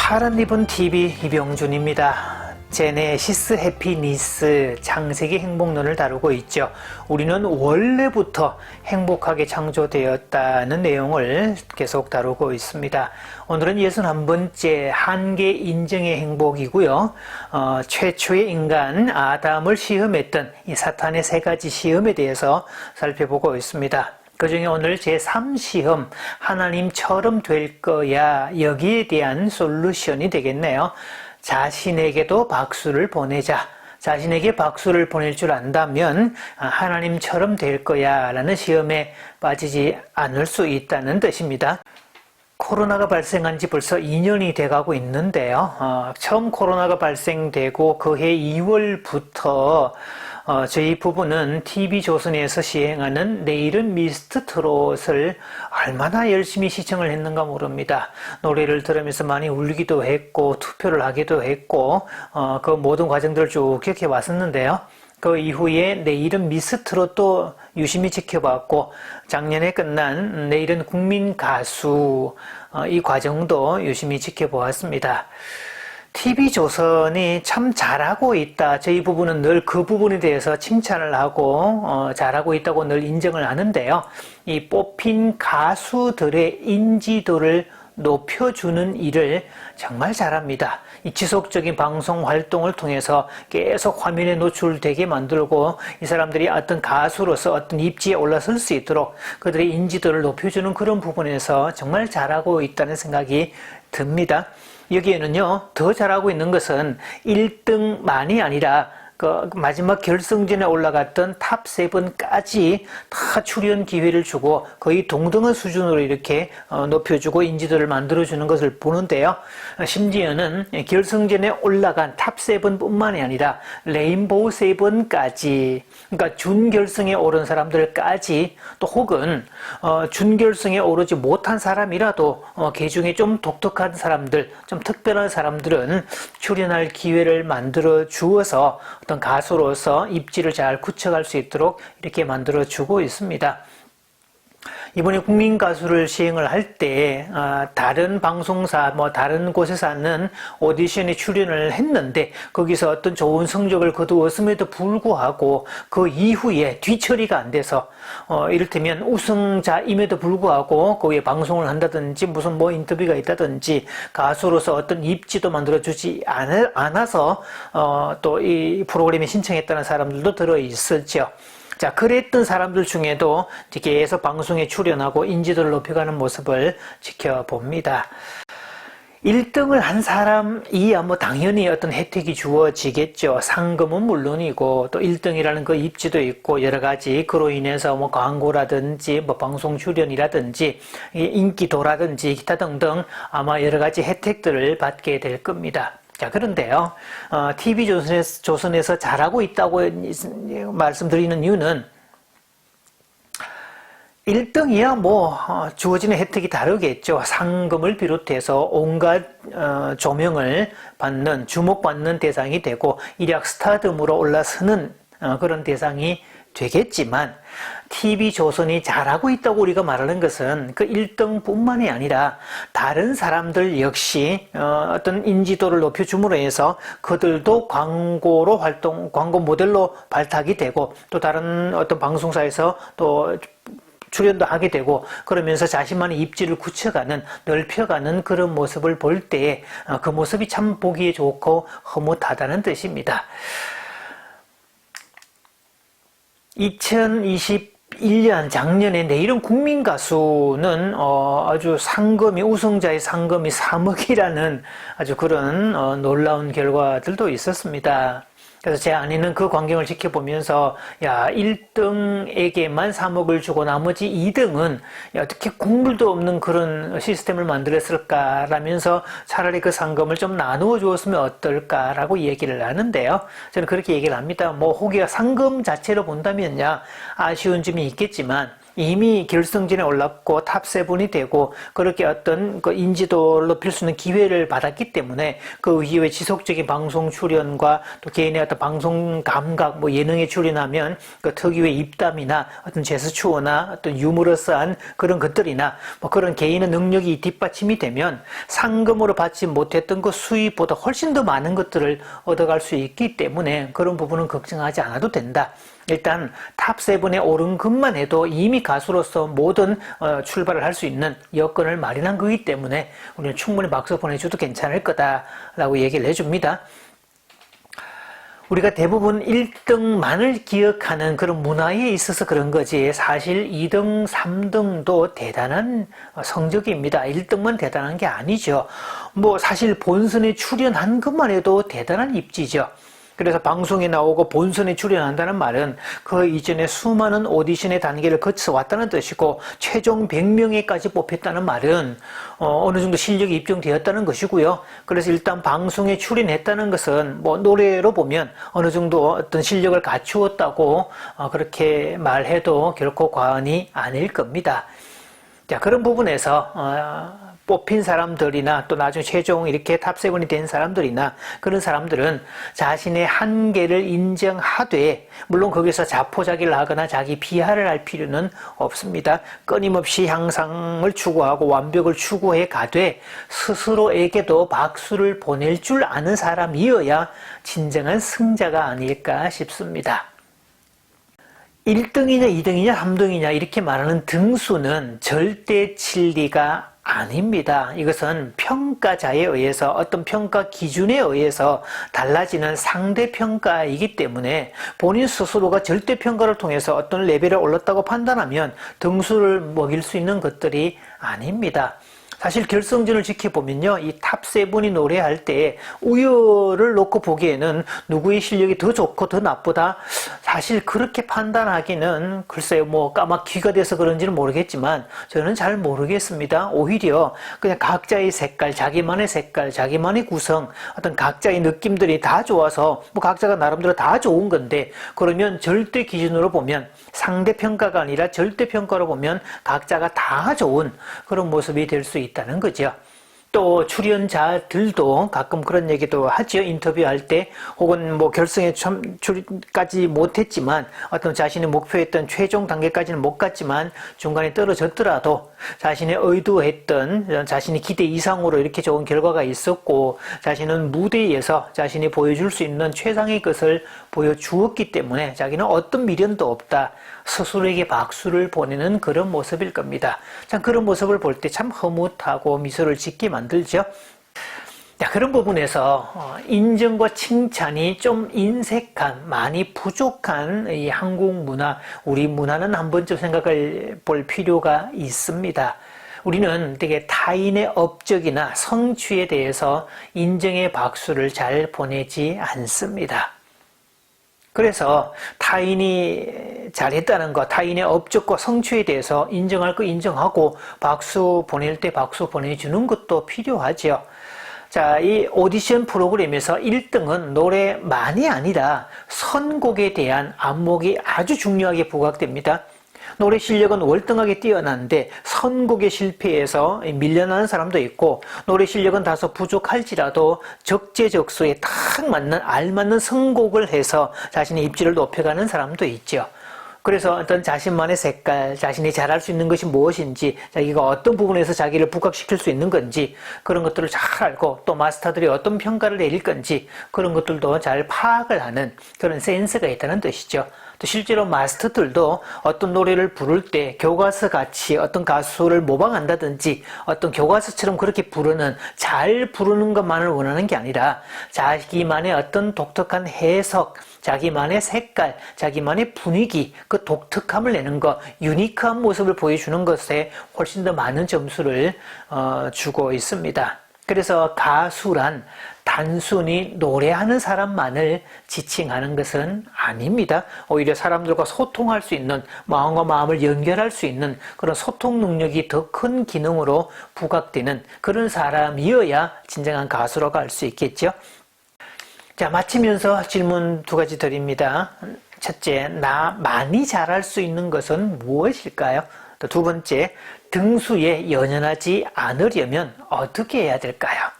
파란 리본 TV 이병준입니다. 제네시스 해피니스 창세기 행복론을 다루고 있죠. 우리는 원래부터 행복하게 창조되었다는 내용을 계속 다루고 있습니다. 오늘은 61번째 한계 인정의 행복이고요. 최초의 인간 아담을 시험했던 이 사탄의 세 가지 시험에 대해서 살펴보고 있습니다. 그 중에 오늘 제3시험 하나님처럼 될 거야, 여기에 대한 솔루션이 되겠네요. 자신에게도 박수를 보내자. 자신에게 박수를 보낼 줄 안다면 하나님처럼 될 거야 라는 시험에 빠지지 않을 수 있다는 뜻입니다. 코로나가 발생한 지 벌써 2년이 돼가고 있는데요. 처음 코로나가 발생되고 그해 2월부터 저희 부부는 TV조선에서 시행하는 내일은 미스터 트롯을 얼마나 열심히 시청을 했는가 모릅니다. 노래를 들으면서 많이 울기도 했고 투표를 하기도 했고 그 모든 과정들을 쭉 기억해 왔었는데요. 그 이후에 내일은 미스터 트롯도 유심히 지켜봤고 작년에 끝난 내일은 국민 가수 이 과정도 유심히 지켜보았습니다. TV조선이 참 잘하고 있다. 저희 부부는 늘 그 부분에 대해서 칭찬을 하고 잘하고 있다고 늘 인정을 하는데요. 이 뽑힌 가수들의 인지도를 높여주는 일을 정말 잘합니다. 이 지속적인 방송 활동을 통해서 계속 화면에 노출되게 만들고 이 사람들이 어떤 가수로서 어떤 입지에 올라설 수 있도록 그들의 인지도를 높여주는 그런 부분에서 정말 잘하고 있다는 생각이 듭니다. 여기에는요, 더 잘하고 있는 것은 1등만이 아니라 그 마지막 결승전에 올라갔던 탑 7까지 다 출연 기회를 주고 거의 동등한 수준으로 이렇게 높여주고 인지도를 만들어주는 것을 보는데요. 심지어는 결승전에 올라간 탑 7뿐만이 아니라 레인보우 7까지, 그러니까 준결승에 오른 사람들까지, 또 혹은 준결승에 오르지 못한 사람이라도 그 중에 좀 독특한 사람들, 좀 특별한 사람들은 출연할 기회를 만들어 주어서 어떤 가수로서 입지를 잘 구축할 수 있도록 이렇게 만들어주고 있습니다. 이번에 국민가수를 시행을 할 때 다른 방송사, 다른 곳에서 하는 오디션에 출연을 했는데 거기서 어떤 좋은 성적을 거두었음에도 불구하고 그 이후에 뒤처리가 안 돼서 이를테면 우승자임에도 불구하고 거기에 방송을 한다든지 무슨 인터뷰가 있다든지 가수로서 어떤 입지도 만들어주지 않아서 또 이 프로그램에 신청했다는 사람들도 들어있었죠. 자, 그랬던 사람들 중에도 계속 방송에 출연하고 인지도를 높여가는 모습을 지켜봅니다. 1등을 한 사람이야 당연히 어떤 혜택이 주어지겠죠. 상금은 물론이고 또 1등이라는 그 입지도 있고 여러 가지 그로 인해서 광고라든지 방송 출연이라든지 인기도라든지 기타 등등 아마 여러 가지 혜택들을 받게 될 겁니다. 자, 그런데요, TV조선에서 잘하고 있다고 말씀드리는 이유는 1등이야 주어지는 혜택이 다르겠죠. 상금을 비롯해서 온갖 조명을 받는, 주목받는 대상이 되고 일약 스타덤으로 올라서는 그런 대상이 되겠지만 TV조선이 잘하고 있다고 우리가 말하는 것은 그 1등뿐만이 아니라 다른 사람들 역시 어떤 인지도를 높여줌으로 해서 그들도 광고 모델로 발탁이 되고 또 다른 어떤 방송사에서 또 출연도 하게 되고 그러면서 자신만의 입지를 굳혀가는, 넓혀가는 그런 모습을 볼 때 그 모습이 참 보기에 좋고 흐뭇하다는 뜻입니다. 2021년 작년에 내일은 국민가수는 아주 상금이, 우승자의 상금이 3억이라는 아주 그런 놀라운 결과들도 있었습니다. 그래서 제 아내는 그 광경을 지켜보면서 1등에게만 3억을 주고 나머지 2등은 어떻게 국물도 없는 그런 시스템을 만들었을까라면서 차라리 그 상금을 좀 나누어 주었으면 어떨까라고 얘기를 하는데요. 저는 그렇게 얘기를 합니다. 혹여 상금 자체로 본다면야 아쉬운 점이 있겠지만 이미 결승전에 올랐고 탑7이 되고 그렇게 어떤 그 인지도를 높일 수 있는 기회를 받았기 때문에 그 이후에 지속적인 방송 출연과 또 개인의 어떤 방송 감각, 뭐 예능에 출연하면 그 특유의 입담이나 어떤 제스처나 어떤 유머러스한 그런 것들이나 뭐 그런 개인의 능력이 뒷받침이 되면 상금으로 받지 못했던 그 수입보다 훨씬 더 많은 것들을 얻어갈 수 있기 때문에 그런 부분은 걱정하지 않아도 된다. 일단 탑7에 오른 것만 해도 이미 가수로서 모든 출발을 할 수 있는 여건을 마련한 거기 때문에 우리는 충분히 박수 보내줘도 괜찮을 거다라고 얘기를 해줍니다. 우리가 대부분 1등만을 기억하는 그런 문화에 있어서 그런 거지 사실 2등, 3등도 대단한 성적입니다. 1등만 대단한 게 아니죠. 뭐 사실 본선에 출연한 것만 해도 대단한 입지죠. 그래서 방송에 나오고 본선에 출연한다는 말은 그 이전에 수많은 오디션의 단계를 거쳐 왔다는 뜻이고 최종 100명에까지 뽑혔다는 말은 어느 정도 실력이 입증되었다는 것이고요. 그래서 일단 방송에 출연했다는 것은 뭐 노래로 보면 어느 정도 어떤 실력을 갖추었다고 그렇게 말해도 결코 과언이 아닐 겁니다. 자, 그런 부분에서 뽑힌 사람들이나 또 나중에 최종 이렇게 탑7이 된 사람들이나 그런 사람들은 자신의 한계를 인정하되 물론 거기서 자포자기를 하거나 자기 비하를 할 필요는 없습니다. 끊임없이 향상을 추구하고 완벽을 추구해 가되 스스로에게도 박수를 보낼 줄 아는 사람이어야 진정한 승자가 아닐까 싶습니다. 1등이냐 2등이냐 3등이냐 이렇게 말하는 등수는 절대 진리가 아닙니다. 이것은 평가자에 의해서 어떤 평가 기준에 의해서 달라지는 상대평가이기 때문에 본인 스스로가 절대평가를 통해서 어떤 레벨에 올랐다고 판단하면 등수를 먹일 수 있는 것들이 아닙니다. 사실 결승전을 지켜보면요, 이 탑7이 노래할 때 우열을 놓고 보기에는 누구의 실력이 더 좋고 더 나쁘다? 사실 그렇게 판단하기는 글쎄요, 뭐 까맣기가 돼서 그런지는 모르겠지만 저는 잘 모르겠습니다. 오히려 그냥 각자의 색깔, 자기만의 색깔, 자기만의 구성, 어떤 각자의 느낌들이 다 좋아서 뭐 각자가 나름대로 다 좋은 건데 그러면 절대 기준으로 보면 상대평가가 아니라 절대평가로 보면 각자가 다 좋은 그런 모습이 될 수 있다는 거죠. 또 출연자들도 가끔 그런 얘기도 하죠. 인터뷰할 때 혹은 뭐 결승에 출까지 못했지만 어떤 자신의 목표했던 최종 단계까지는 못 갔지만 중간에 떨어졌더라도 자신의 의도했던 자신의 기대 이상으로 이렇게 좋은 결과가 있었고 자신은 무대에서 자신이 보여줄 수 있는 최상의 것을 보여주었기 때문에 자기는 어떤 미련도 없다. 스스로에게 박수를 보내는 그런 모습일 겁니다. 참 그런 모습을 볼 때 참 흐뭇하고 미소를 짓게 만들죠. 자, 그런 부분에서 인정과 칭찬이 좀 인색한, 많이 부족한 이 한국 문화, 우리 문화는 한 번쯤 생각해 볼 필요가 있습니다. 우리는 되게 타인의 업적이나 성취에 대해서 인정의 박수를 잘 보내지 않습니다. 그래서 타인이 잘했다는 것, 타인의 업적과 성취에 대해서 인정할 거 인정하고 박수 보낼 때 박수 보내주는 것도 필요하죠. 자, 이 오디션 프로그램에서 1등은 노래만이 아니라 선곡에 대한 안목이 아주 중요하게 부각됩니다. 노래 실력은 월등하게 뛰어난데 선곡에 실패해서 밀려나는 사람도 있고 노래 실력은 다소 부족할지라도 적재적소에 딱 맞는 알맞는 선곡을 해서 자신의 입지를 높여가는 사람도 있죠. 그래서 어떤 자신만의 색깔, 자신이 잘할 수 있는 것이 무엇인지, 자기가 어떤 부분에서 자기를 부각시킬 수 있는 건지 그런 것들을 잘 알고 또 마스터들이 어떤 평가를 내릴 건지 그런 것들도 잘 파악을 하는 그런 센스가 있다는 뜻이죠. 또 실제로 마스터들도 어떤 노래를 부를 때 교과서 같이 어떤 가수를 모방한다든지 어떤 교과서처럼 그렇게 부르는 잘 부르는 것만을 원하는 게 아니라 자기만의 어떤 독특한 해석, 자기만의 색깔, 자기만의 분위기, 그 독특함을 내는 것, 유니크한 모습을 보여주는 것에 훨씬 더 많은 점수를 주고 있습니다. 그래서 가수란 단순히 노래하는 사람만을 지칭하는 것은 아닙니다. 오히려 사람들과 소통할 수 있는, 마음과 마음을 연결할 수 있는 그런 소통 능력이 더 큰 기능으로 부각되는 그런 사람이어야 진정한 가수라고 할 수 있겠죠. 자, 마치면서 질문 2가지 드립니다. 첫째, 나 많이 잘할 수 있는 것은 무엇일까요? 또 두 번째, 등수에 연연하지 않으려면 어떻게 해야 될까요?